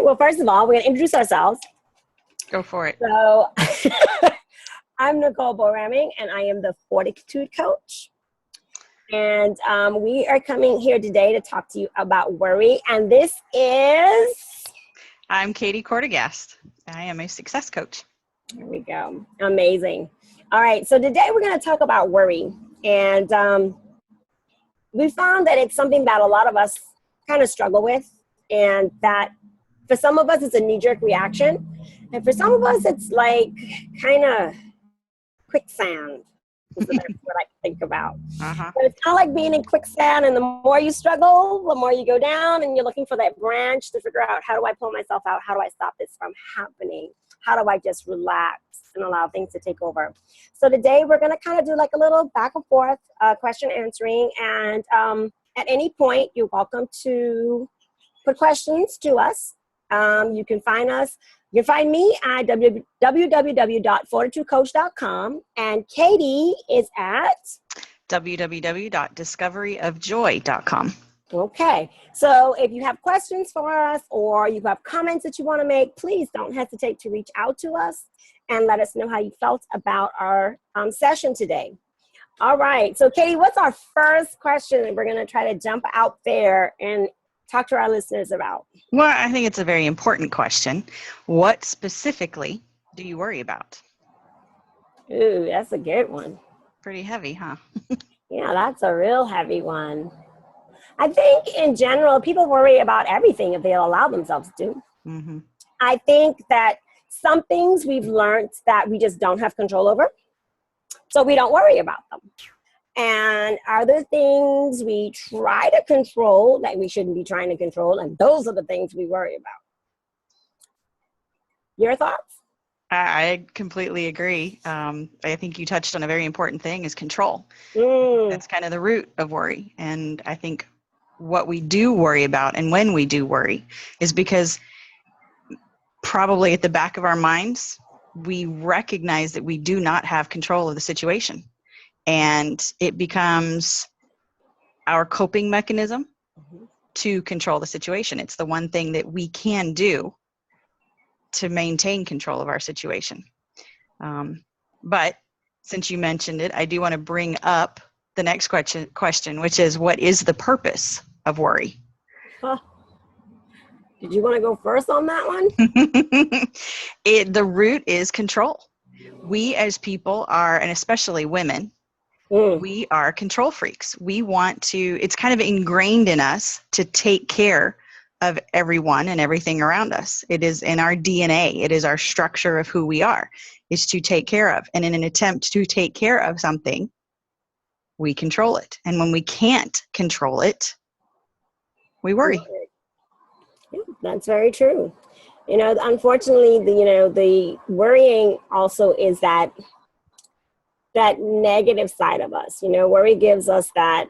Well, first of all, we're going to introduce ourselves. Go for it. So I'm Nicole Bowe-Rahming, and I am the Fortitude Coach. And we are coming here today to talk to you about worry. And this is... I'm Katie Cortegast. I am a success coach. There we go. Amazing. All right. So today we're going to talk about worry. And we found that it's something that a lot of us kind of struggle with. And that for some of us, it's a knee-jerk reaction. And for some of us, it's like kind of quicksand. Is what I think about. Uh-huh. But it's kind of like being in quicksand, and the more you struggle, the more you go down, and you're looking for that branch to figure out, how do I pull myself out? How do I stop this from happening? How do I just relax and allow things to take over? So today we're going to kind of do like a little back and forth question answering, and at any point, you're welcome to put questions to us. You can find us. You can find me at www.fortitudecoach.com, and Katie is at www.discoveryofjoy.com. Okay. So if you have questions for us or you have comments that you want to make, please don't hesitate to reach out to us and let us know how you felt about our session today. All right. So Katie, what's our first question that we're going to try to jump out there and talk to our listeners about? Well, I think it's a very important question. What specifically do you worry about? Ooh, that's a good one. Pretty heavy, huh? Yeah, that's a real heavy one. I think in general, people worry about everything if they'll allow themselves to. Mm-hmm. I think that some things we've learned that we just don't have control over, so we don't worry about them. And other things we try to control that we shouldn't be trying to control, and those are the things we worry about. Your thoughts? I completely agree. I think you touched on a very important thing, is control. That's kind of the root of worry. And I think what we do worry about, and when we do worry, is because probably at the back of our minds, we recognize that we do not have control of the situation. And it becomes our coping mechanism to control the situation. It's the one thing that we can do to maintain control of our situation. But since you mentioned it, I do want to bring up the next question, which is, what is the purpose of worry? Huh. Did you want to go first on that one? The root is control. We as people are, and especially women, we are control freaks. We want to, it's kind of ingrained in us to take care of everyone and everything around us. It is in our DNA. It is our structure of who we are, is to take care of. And in an attempt to take care of something, we control it. And when we can't control it, we worry. Yeah, that's very true. You know, unfortunately, the worrying also is that negative side of us. You know, worry gives us that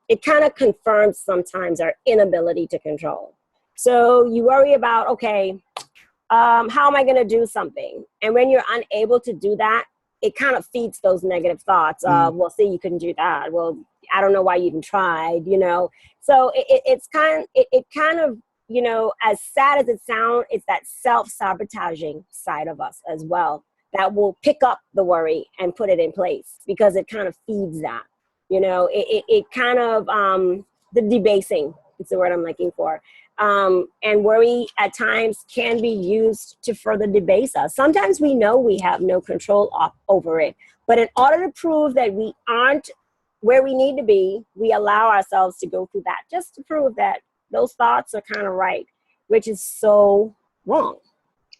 it kind of confirms sometimes our inability to control. So you worry about, okay, how am I going to do something? And when you're unable to do that, it kind of feeds those negative thoughts of, well, see, you couldn't do that. Well, I don't know why you even tried, you know. So it kind of, you know, as sad as it sounds, it's that self-sabotaging side of us as well that will pick up the worry and put it in place, because it kind of feeds that. You know, it kind of, the debasing, it's the word I'm looking for. And worry at times can be used to further debase us. Sometimes we know we have no control over it, but in order to prove that we aren't where we need to be, we allow ourselves to go through that just to prove that those thoughts are kind of right, which is so wrong,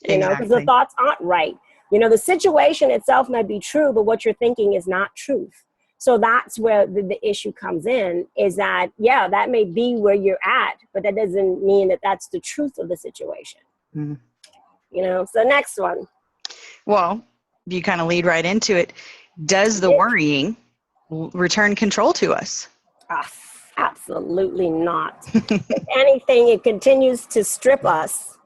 you know, because the thoughts aren't right. You know, the situation itself might be true, but what you're thinking is not truth. So that's where the issue comes in, is that, yeah, that may be where you're at, but that doesn't mean that that's the truth of the situation. Mm-hmm. You know, so next one. Well, you kind of lead right into it. Does the worrying return control to us? Absolutely not. If anything, it continues to strip us,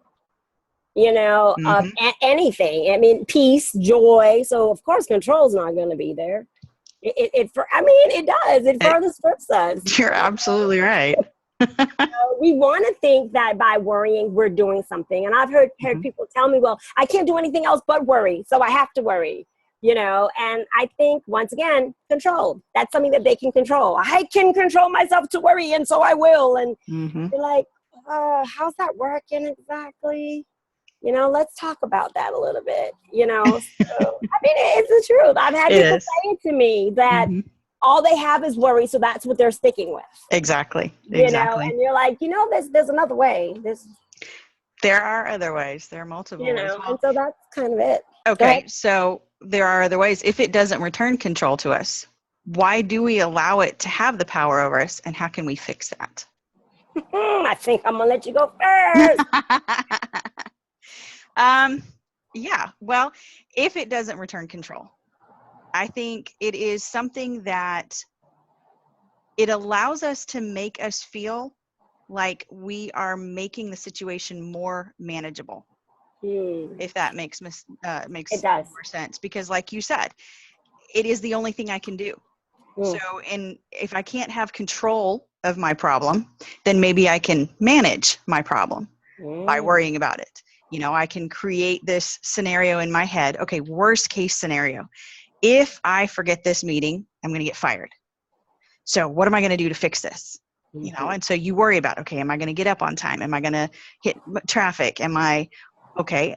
you know, of anything. I mean, peace, joy. So, of course, control is not going to be there. It does. It further strips us. You're absolutely right. We want to think that by worrying, we're doing something. And I've heard people tell me, well, I can't do anything else but worry, so I have to worry, and I think, once again, control. That's something that they can control. I can control myself to worry, and so I will. And you're like, how's that working exactly? Let's talk about that a little bit, So, I mean, it's the truth. I've had people say it to me that all they have is worry, so that's what they're sticking with. Exactly. And you're like, there's another way. There are other ways. There are multiple ways. Well, and so that's kind of it. Okay, so there are other ways. If it doesn't return control to us, why do we allow it to have the power over us, and how can we fix that? I think I'm going to let you go first. Yeah, well, if it doesn't return control, I think it is something that it allows us to make us feel like we are making the situation more manageable. If that makes more sense, because like you said, it is the only thing I can do. So, if I can't have control of my problem, then maybe I can manage my problem by worrying about it. I can create this scenario in my head. Okay, worst case scenario. If I forget this meeting, I'm going to get fired. So what am I going to do to fix this? And so you worry about, okay, am I going to get up on time? Am I going to hit traffic? Okay,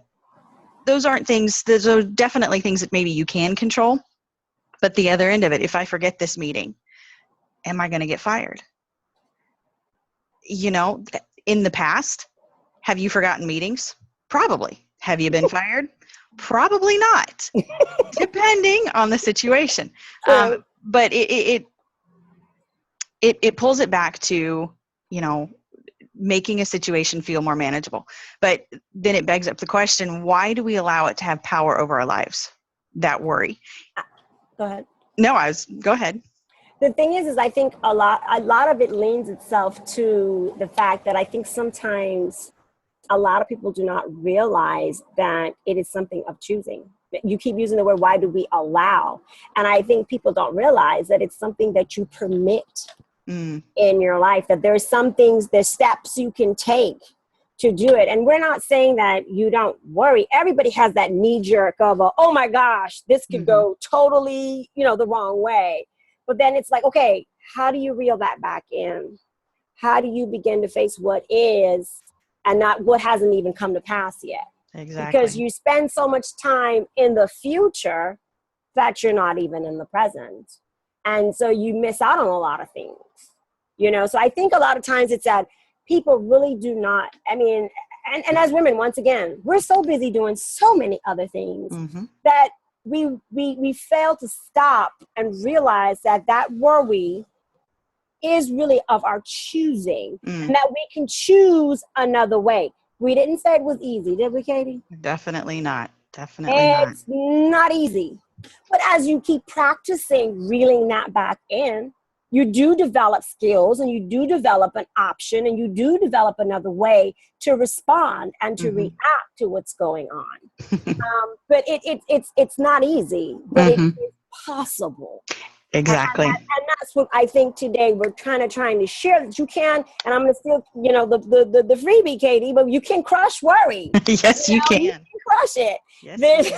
those aren't things, those are definitely things that maybe you can control. But the other end of it, if I forget this meeting, am I going to get fired? In the past, have you forgotten meetings? Probably. Have you been fired? Probably not, depending on the situation. But it pulls it back to, making a situation feel more manageable. But then it begs up the question, why do we allow it to have power over our lives? That worry. Go ahead. No, go ahead. The thing is I think a lot of it leans itself to the fact that I think sometimes a lot of people do not realize that it is something of choosing. You keep using the word, why do we allow? And I think people don't realize that it's something that you permit in your life, that there's some things, there's steps you can take to do it. And we're not saying that you don't worry. Everybody has that knee jerk of, oh my gosh, this could go totally, the wrong way. But then it's like, okay, how do you reel that back in? How do you begin to face what is and not what hasn't even come to pass yet? Exactly. Because you spend so much time in the future that you're not even in the present. And so you miss out on a lot of things, So I think a lot of times it's that people really do not, and as women, once again, we're so busy doing so many other things that we fail to stop and realize that worry is really of our choosing and that we can choose another way. We didn't say it was easy, did we, Katie? Definitely not. It's not easy. But as you keep practicing reeling that back in, you do develop skills and you do develop an option and you do develop another way to respond and to react to what's going on. But it's not easy, but it is possible. Exactly. And that's what I think today we're trying to share, that you can, and I'm going to steal, the freebie, Katie, but you can crush worry. Yes, you can. You can crush it. Yes,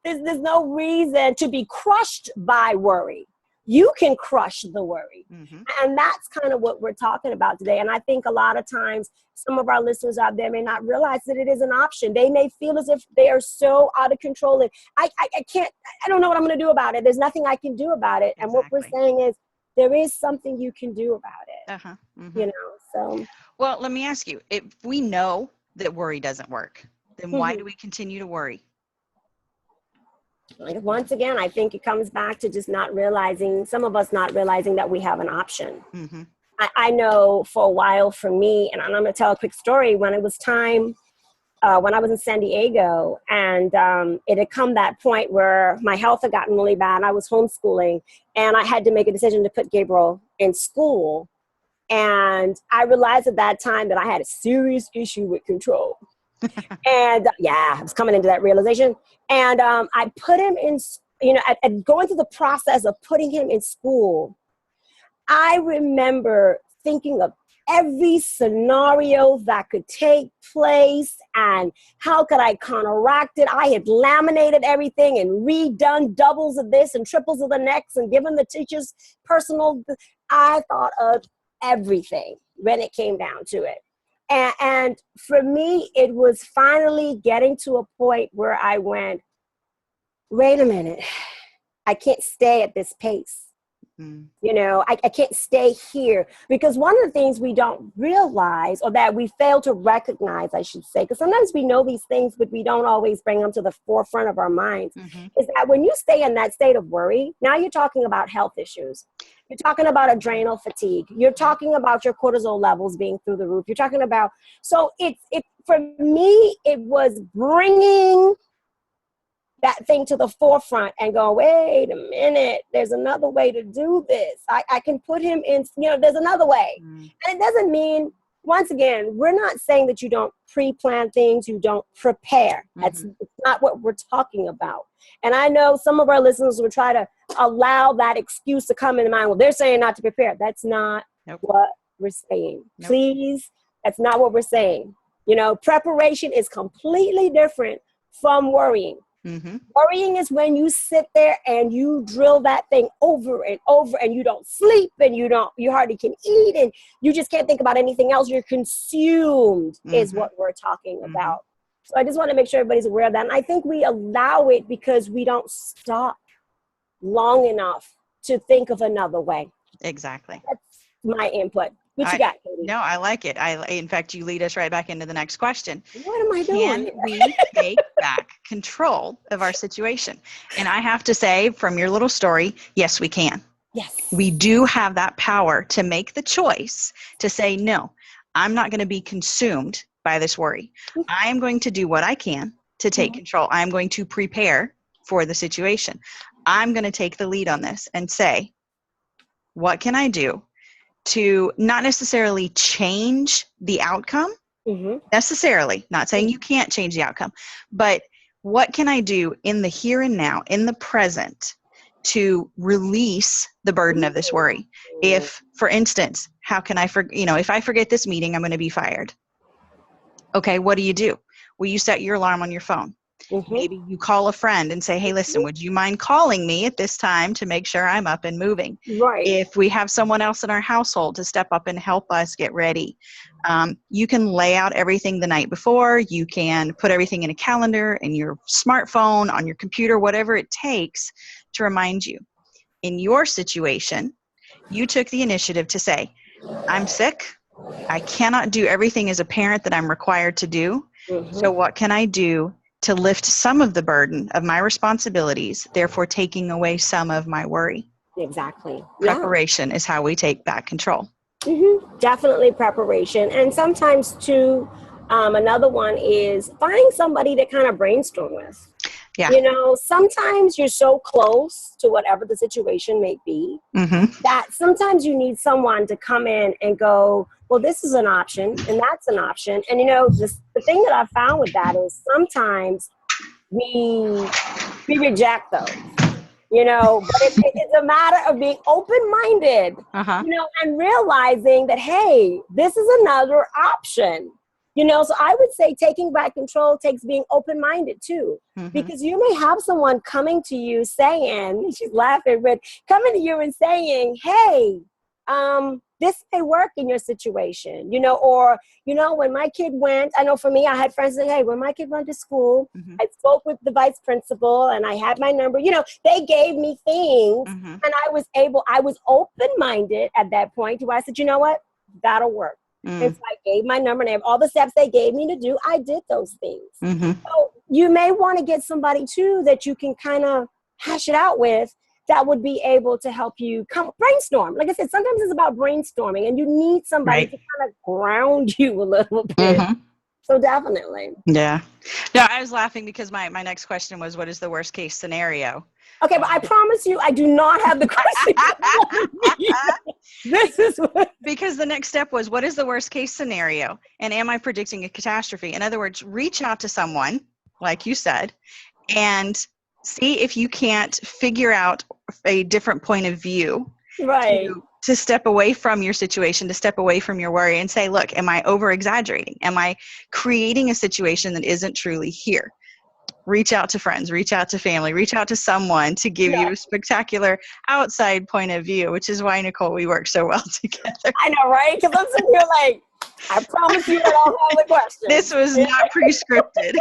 there's no reason to be crushed by worry. You can crush the worry. And that's kind of what we're talking about today. And I think a lot of times some of our listeners out there may not realize that it is an option. They may feel as if they are so out of control and I don't know what I'm going to do about it. There's nothing I can do about it. And what we're saying is there is something you can do about it. So. Well, let me ask you, if we know that worry doesn't work, then why do we continue to worry? Once again, I think it comes back to just some of us not realizing that we have an option. I know for a while for me, and I'm going to tell a quick story, when it was time, when I was in San Diego, and it had come that point where my health had gotten really bad. I was homeschooling, and I had to make a decision to put Gabriel in school. And I realized at that time that I had a serious issue with control. And I was coming into that realization. And I put him in, going through the process of putting him in school, I remember thinking of every scenario that could take place and how could I counteract it. I had laminated everything and redone doubles of this and triples of the next and given the teachers personal. I thought of everything when it came down to it. And for me, it was finally getting to a point where I went, wait a minute, I can't stay at this pace. You know, I can't stay here, because one of the things we don't realize, or that we fail to recognize, I should say, because sometimes we know these things, but we don't always bring them to the forefront of our minds, is that when you stay in that state of worry, now you're talking about health issues. You're talking about adrenal fatigue. You're talking about your cortisol levels being through the roof. You're talking about, so it for me, it was bringing that thing to the forefront and go, wait a minute, there's another way to do this. I can put him in, you know, there's another way. And it doesn't mean, once again, we're not saying that you don't pre-plan things, you don't prepare. That's not what we're talking about. And I know some of our listeners will try to allow that excuse to come in mind. Well, they're saying not to prepare. That's not what we're saying. Please, that's not what we're saying. You know, preparation is completely different from worrying. Worrying is when you sit there and you drill that thing over and over, and you don't sleep, and you hardly can eat, and you just can't think about anything else. You're consumed is what we're talking about. So I just want to make sure everybody's aware of that. And I think we allow it because we don't stop long enough to think of another way. Exactly. That's my input. What you got, Katie? No, I like it. In fact, you lead us right back into the next question. What am I doing? Can we take back control of our situation? And I have to say, from your little story, yes, we can. Yes. We do have that power to make the choice to say, no, I'm not going to be consumed by this worry. I am going to do what I can to take control. I'm going to prepare for the situation. I'm going to take the lead on this and say, what can I do to not necessarily change the outcome, necessarily, not saying you can't change the outcome, but what can I do in the here and now, in the present, to release the burden of this worry? If, for instance, how can I, if I forget this meeting, I'm going to be fired. Okay, what do? Well, you set your alarm on your phone. Maybe you call a friend and say, hey, listen, would you mind calling me at this time to make sure I'm up and moving? Right. If we have someone else in our household to step up and help us get ready, you can lay out everything the night before. You can put everything in a calendar, in your smartphone, on your computer, whatever it takes to remind you. In your situation, you took the initiative to say, I'm sick. I cannot do everything as a parent that I'm required to do. So what can I do to lift some of the burden of my responsibilities, therefore taking away some of my worry? Exactly. Preparation is how we take back control. Definitely preparation. And sometimes too, another one is find somebody to kind of brainstorm with. Yeah. You know, sometimes you're so close to whatever the situation may be that sometimes you need someone to come in and go, well, this is an option and that's an option. And, you know, the thing that I found with that is sometimes we reject those, you know, but it's a matter of being open-minded, you know, and realizing that, hey, this is another option. You know, so I would say taking back control takes being open-minded too, because you may have someone coming to you saying, she's laughing, but coming to you and saying, hey, this may work in your situation, you know, or, you know, when my kid went, I know for me, I had friends say, hey, when my kid went to school, I spoke with the vice principal and I had my number, you know, they gave me things and I was open-minded at that point where I said, you know what, that'll work. And so I gave my number and all the steps they gave me to do, I did those things. So you may want to get somebody too that you can kind of hash it out with that would be able to help you brainstorm. Like I said, sometimes it's about brainstorming and you need somebody to kind of ground you a little bit. So definitely. Yeah. No, I was laughing because my next question was, what is the worst case scenario? Okay, but I promise you, I do not have the question. This is because the next step was, what is the worst case scenario? And am I predicting a catastrophe? In other words, reach out to someone, like you said, and see if you can't figure out a different point of view to step away from your situation, to step away from your worry and say, look, am I over exaggerating? Am I creating a situation that isn't truly here? Reach out to friends, reach out to family, reach out to someone to give you a spectacular outside point of view, which is why, Nicole, we work so well together. I know, right? Because I'm sitting here like, I promise you I don't have the questions. This was not pre-scripted.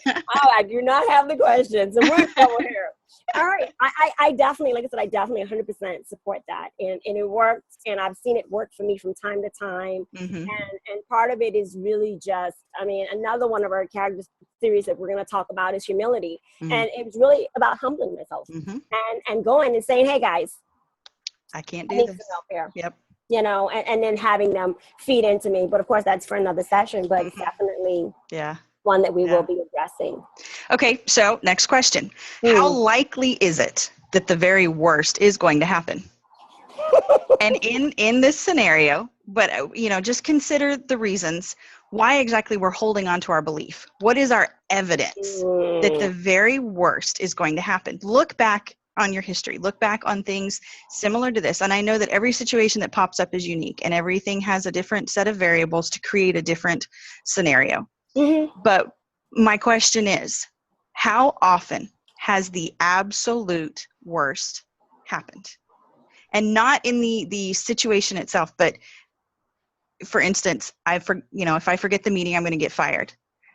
Oh, I do not have the questions. And we're in trouble here. All right. I definitely, like I said, I definitely 100% support that. And it works. And I've seen it work for me from time to time. Mm-hmm. And part of it is really just, I mean, another one of our character series that we're going to talk about is humility. Mm-hmm. And it's really about humbling myself Mm-hmm. and going and saying, hey, guys, I can't I do need this. some help here. Yep. You know, and then having them feed into me. But of course, that's for another session, but Mm-hmm. definitely Yeah. one that we will be addressing. Okay, so next question. How likely is it that the very worst is going to happen? And in this scenario, but just consider the reasons why exactly we're holding on to our belief. What is our evidence that the very worst is going to happen? Look back on your history. Look back on things similar to this. And I know that every situation that pops up is unique and everything has a different set of variables to create a different scenario. Mm-hmm. But my question is, how often has the absolute worst happened? And not in the situation itself, but for instance, if I forget the meeting, I'm going to get fired.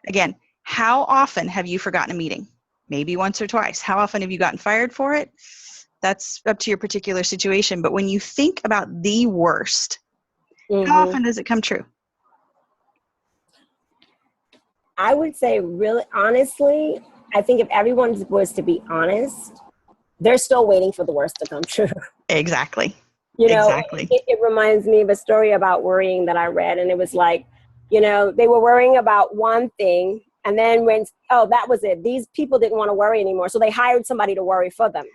Again, how often have you forgotten a meeting? Maybe once or twice. How often have you gotten fired for it? That's up to your particular situation. But when you think about the worst, how often does it come true? I would say really honestly, I think if everyone was to be honest, they're still waiting for the worst to come true. Exactly. You know, exactly. It reminds me of a story about worrying that I read, and it was like, they were worrying about one thing, and then that was it. These people didn't want to worry anymore, so they hired somebody to worry for them.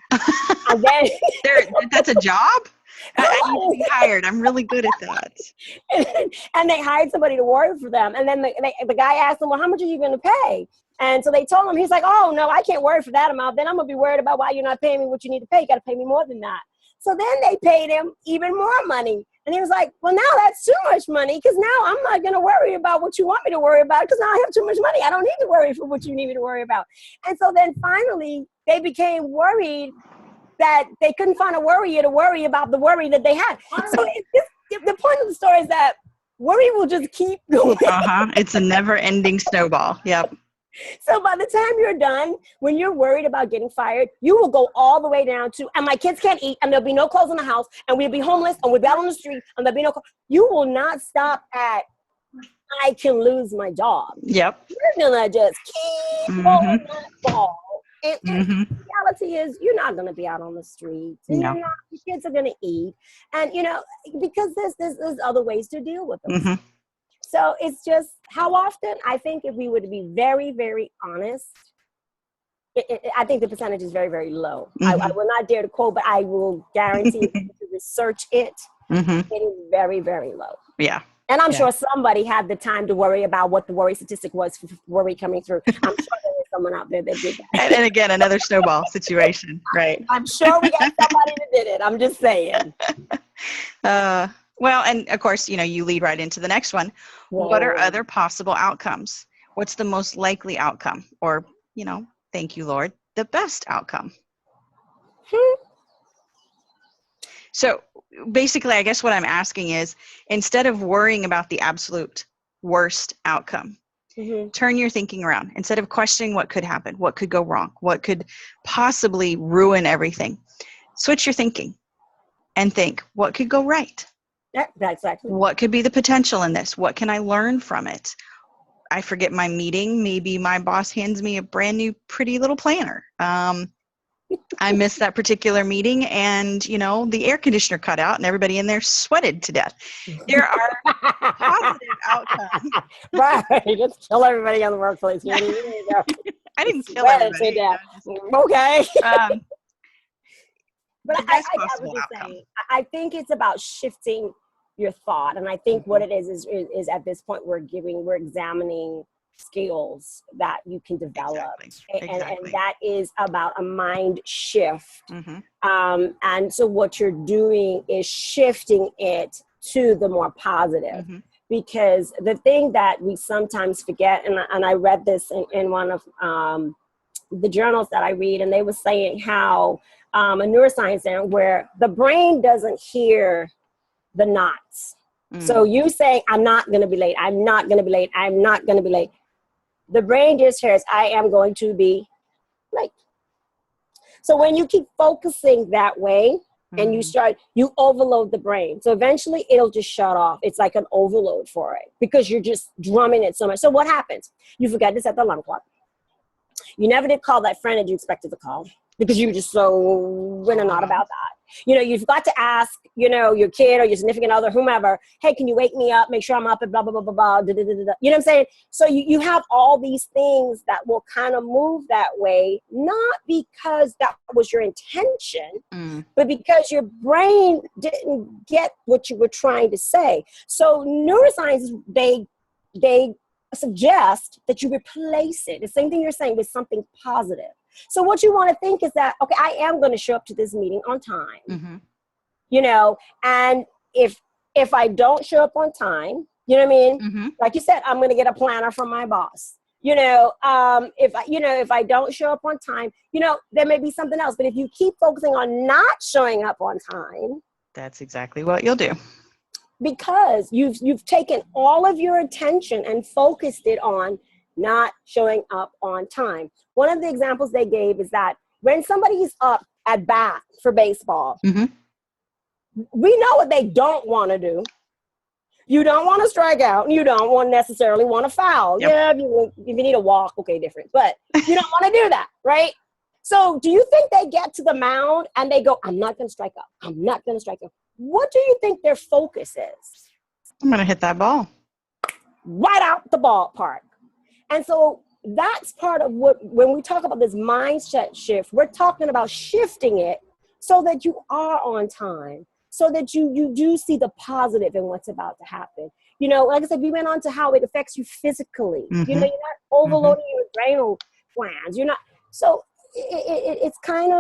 And then that's a job? I need to be hired. I'm really good at that. And they hired somebody to worry for them. And then the guy asked them, well, how much are you going to pay? And so they told him, he's like, oh, no, I can't worry for that amount. Then I'm going to be worried about why you're not paying me what you need to pay. You got to pay me more than that. So then they paid him even more money. And he was like, well, now that's too much money because now I'm not going to worry about what you want me to worry about because now I have too much money. I don't need to worry for what you need me to worry about. And so then finally they became worried that they couldn't find a worrier to worry about the worry that they had. So the point of the story is that worry will just keep going. It's a never-ending snowball. Yep. So by the time you're done, when you're worried about getting fired, you will go all the way down to, and my kids can't eat, and there'll be no clothes in the house, and we'll be homeless, and we'll be out on the street, and there'll be no clothes. You will not stop at, I can lose my job. Yep. You're going to just keep rolling that ball. And the reality is you're not going to be out on the street. And no. your kids are going to eat. And, because there's other ways to deal with them. Mm-hmm. So it's just how often, I think if we were to be very, very honest, I think the percentage is very, very low. Mm-hmm. I will not dare to quote, but I will guarantee to research it. Mm-hmm. It is very, very low. Yeah. And I'm sure somebody had the time to worry about what the worry statistic was for worry coming through. I'm sure there was someone out there that did that. And again, another snowball situation, right? I'm sure we got somebody that did it. I'm just saying. Well, and of course, you lead right into the next one. Whoa. What are other possible outcomes? What's the most likely outcome? Or, thank you, Lord, the best outcome? So basically, I guess what I'm asking is, instead of worrying about the absolute worst outcome, turn your thinking around. Instead of questioning what could happen, what could go wrong, what could possibly ruin everything, switch your thinking and think, what could go right? Yeah, exactly. What could be the potential in this? What can I learn from it? I forget my meeting. Maybe my boss hands me a brand new pretty little planner. I missed that particular meeting and, the air conditioner cut out and everybody in there sweated to death. There are positive outcomes. Right. Just kill everybody on the workplace. I didn't kill everybody. To death. Okay. But I get what you're saying. I think it's about shifting your thought. And I think what it is at this point, we're examining skills that you can develop. Exactly. And that is about a mind shift. Mm-hmm. And so what you're doing is shifting it to the more positive. Mm-hmm. Because the thing that we sometimes forget, and I read this in one of the journals that I read, and they were saying how a neuroscience there where the brain doesn't hear the nots. So you saying, I'm not going to be late, I'm not going to be late, I'm not going to be late. The brain just hears, I am going to be late. So when you keep focusing that way, and you overload the brain. So eventually it'll just shut off. It's like an overload for it because you're just drumming it so much. So what happens? You forgot to set the alarm clock. You never did call that friend that you expected to call because you were just so in and out about that. You've got to ask, your kid or your significant other, whomever, hey, can you wake me up? Make sure I'm up and blah, blah, blah, blah, blah. Da, da, da, da. You know what I'm saying? So you have all these things that will kind of move that way, not because that was your intention, but because your brain didn't get what you were trying to say. So neuroscience, they suggest that you replace it. The same thing you're saying with something positive. So what you want to think is that, okay, I am going to show up to this meeting on time, and if I don't show up on time, you know what I mean? Like you said, I'm going to get a planner from my boss. If I don't show up on time, there may be something else. But if you keep focusing on not showing up on time, that's exactly what you'll do. Because you've taken all of your attention and focused it on not showing up on time. One of the examples they gave is that when somebody's up at bat for baseball, we know what they don't want to do. You don't want to strike out, and you don't necessarily want to foul. Yep. Yeah, if you need a walk, okay, different. But you don't want to do that, right? So do you think they get to the mound and they go, I'm not going to strike out. I'm not going to strike out. What do you think their focus is? I'm going to hit that ball. Right out the ballpark. And so that's part of when we talk about this mindset shift, we're talking about shifting it so that you are on time, so that you do see the positive in what's about to happen. Like I said, we went on to how it affects you physically. You're not overloading your adrenal glands. You're not. So it's kind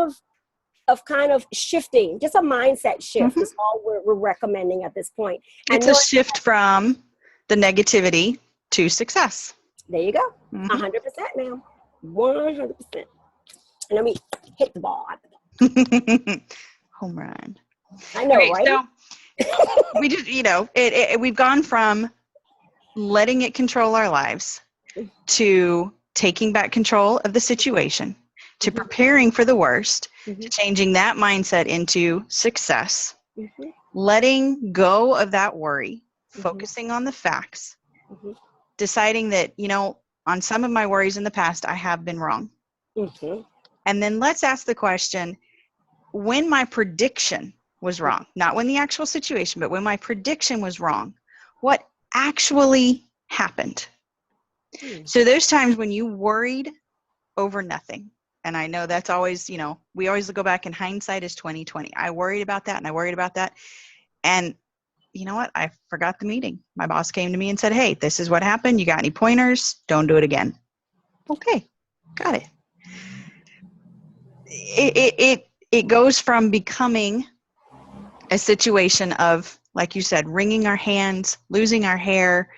of shifting, just a mindset shift is all we're recommending at this point. And it's a shift from the negativity to success. There you go. 100% now. 100%. And let me hit the ball. Home run. I know, right? So we just, we've gone from letting it control our lives to taking back control of the situation, to preparing for the worst, to changing that mindset into success, letting go of that worry, focusing on the facts, deciding that, on some of my worries in the past, I have been wrong. And then let's ask the question, when my prediction was wrong, not when the actual situation, but when my prediction was wrong, what actually happened? So those times when you worried over nothing, and I know that's always, we always go back, and hindsight is 20/20. I worried about that and I worried about that. And you know what? I forgot the meeting. My boss came to me and said, hey, this is what happened. You got any pointers? Don't do it again. Okay. Got it. It goes from becoming a situation of, like you said, wringing our hands, losing our hair,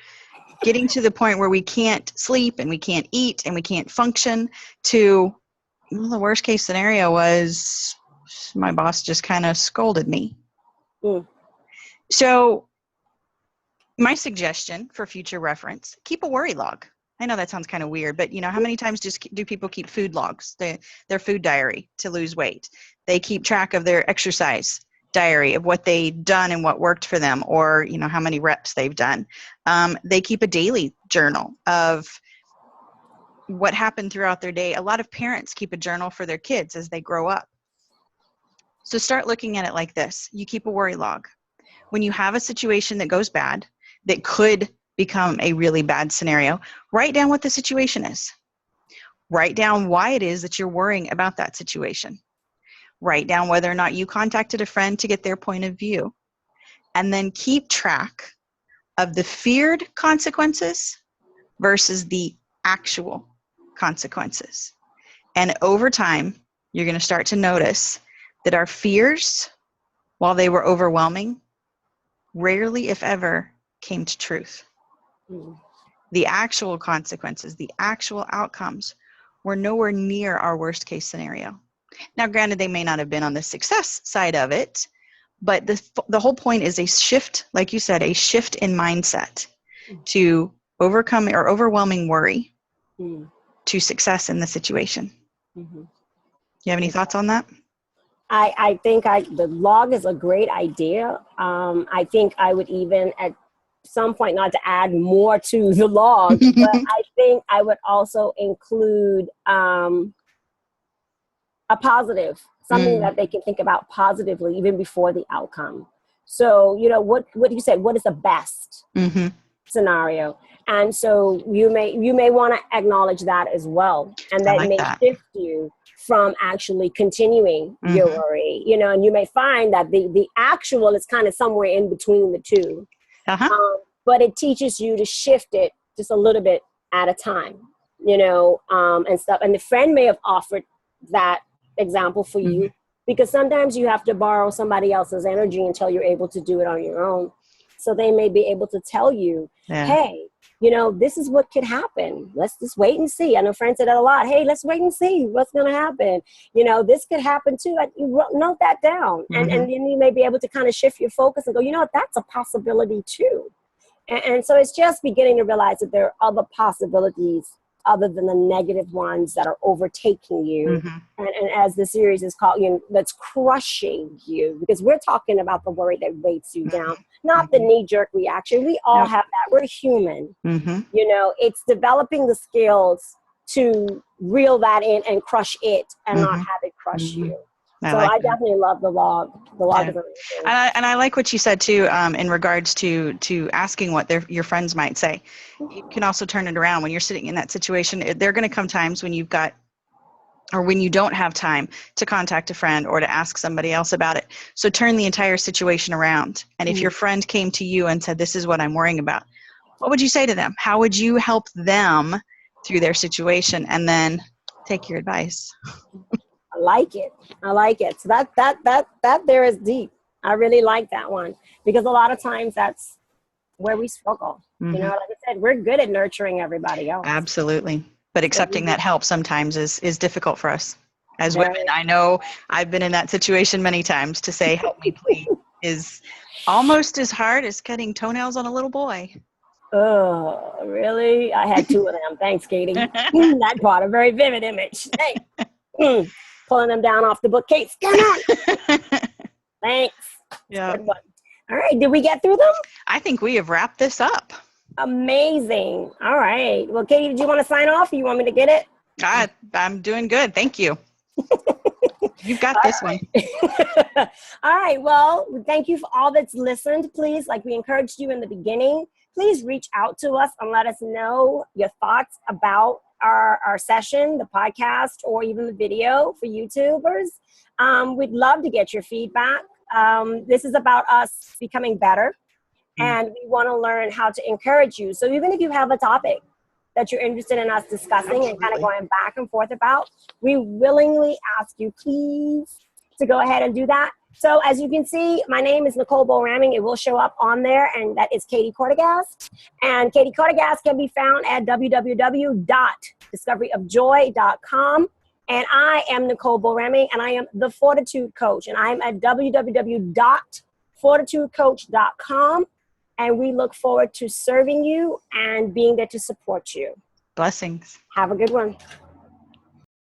getting to the point where we can't sleep and we can't eat and we can't function, to the worst case scenario was my boss just kind of scolded me. So my suggestion for future reference, keep a worry log. I know that sounds kind of weird, but how many times do people keep food logs, their food diary to lose weight? They keep track of their exercise diary of what they've done and what worked for them, or, how many reps they've done. They keep a daily journal of what happened throughout their day. A lot of parents keep a journal for their kids as they grow up. So start looking at it like this. You keep a worry log. When you have a situation that goes bad, that could become a really bad scenario, write down what the situation is. Write down why it is that you're worrying about that situation. Write down whether or not you contacted a friend to get their point of view. And then keep track of the feared consequences versus the actual consequences. And over time, you're going to start to notice that our fears, while they were overwhelming, rarely, if ever, came to truth. The actual consequences, the actual outcomes were nowhere near our worst case scenario. Now, granted, they may not have been on the success side of it, but the whole point is a shift, like you said, a shift in mindset to overcome or overwhelming worry to success in the situation. You have any thoughts on that? I think the log is a great idea. I think I would even at some point, not to add more to the log, but I think I would also include a positive, something that they can think about positively even before the outcome. So, you know, what you said, what is the best scenario? And so you may want to acknowledge that as well. And that may shift you from actually continuing your worry, you know, and you may find that the actual is kind of somewhere in between the two. But it teaches you to shift it just a little bit at a time, you know, and stuff. And the friend may have offered that example for you, because sometimes you have to borrow somebody else's energy until you're able to do it on your own. So they may be able to tell you, hey, you know, this is what could happen. Let's just wait and see. I know friends say that a lot. Hey, let's wait and see what's going to happen. You know, this could happen too. Like, you note that down. And then you may be able to kind of shift your focus and go, you know what, that's a possibility too. And so it's just beginning to realize that there are other possibilities other than the negative ones that are overtaking you. And as the series is called, you know, that's crushing you, because we're talking about the worry that weights you down, not the knee-jerk reaction. We all have that. We're human. You know, it's developing the skills to reel that in and crush it and not have it crush you. I definitely love the log. The log is amazing. And I like what you said too, in regards to asking what your friends might say. You can also turn it around when you're sitting in that situation. There are going to come times when you've got, or when you don't have time to contact a friend or to ask somebody else about it. So turn the entire situation around. And if your friend came to you and said, this is what I'm worrying about, what would you say to them? How would you help them through their situation? And then take your advice. I like it. So that there is deep. I really like that one, because a lot of times that's where we struggle. You know, like I said, we're good at nurturing everybody else. Absolutely. But accepting that help sometimes is difficult for us as women. I know I've been in that situation many times. To say, help me please, is almost as hard as cutting toenails on a little boy. Oh, really? I had two of them. Thanks, Katie. That brought a very vivid image. Hey. Pulling them down off the bookcase. Come on. Thanks. Yeah. All right. Did we get through them? I think we have wrapped this up. Amazing. All right. Well, Katie, do you want to sign off, or you want me to get it? I'm doing good. Thank you. You've got this one. All right. Well, thank you for all that's listened. Please, like we encouraged you in the beginning, please reach out to us and let us know your thoughts about our session, the podcast, or even the video for YouTubers. We'd love to get your feedback. This is about us becoming better, and we want to learn how to encourage you. So even if you have a topic that you're interested in us discussing and kind of going back and forth about, we willingly ask you, please, to go ahead and do that. So as you can see, my name is Nicole Bowe-Rahming. It will show up on there, and that is Katie Cortegast. And Katie Cortegast can be found at www.discoveryofjoy.com. And I am Nicole Bowe-Rahming, and I am the Fortitude Coach. And I'm at www.fortitudecoach.com. And we look forward to serving you and being there to support you. Blessings. Have a good one.